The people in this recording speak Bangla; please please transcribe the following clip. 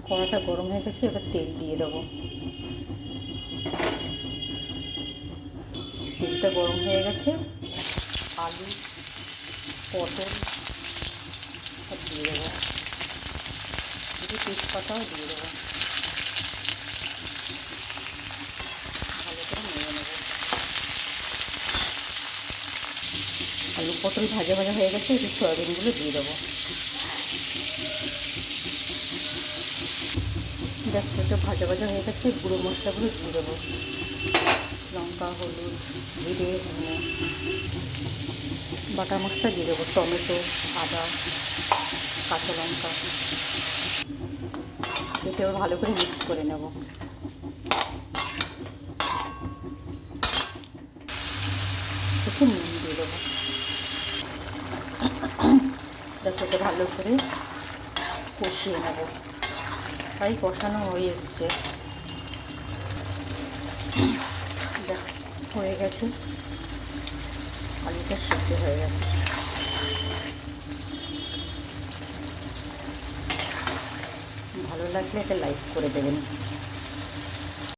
কড়াটা গরম হয়ে গেছে, এবার তেল দিয়ে দেবো। তেলটা গরম হয়ে গেছে, আলু পটল সব দিয়ে দেবো, একটু তেজপাতাও দিয়ে দেবো, ভালো করে নেড়ে নেবো। আলু পটল ভাজা ভাজা হয়ে গেছে, একটু সয়াবিনগুলো দিয়ে দেবো। দেখো একটু ভাজা ভাজা হয়ে গেছে, গুঁড়ো মশলাগুলো দিয়ে দেবো, লঙ্কা হলুদ জিরে ধনে, বাটা মশলা দিয়ে দেবো, টমেটো আদা কাঁচা লঙ্কা, এটাও ভালো করে মিক্স করে নেব। একটু নুন দিয়ে দেবো, তারপরে ভালো করে কষিয়ে নেব। তাই কষানো হয়ে এসছে, দেখ হয়ে গেছে, আলুটা সিদ্ধ হয়ে গেছে। ভালো লাগলে একটা লাইক করে দেবেন।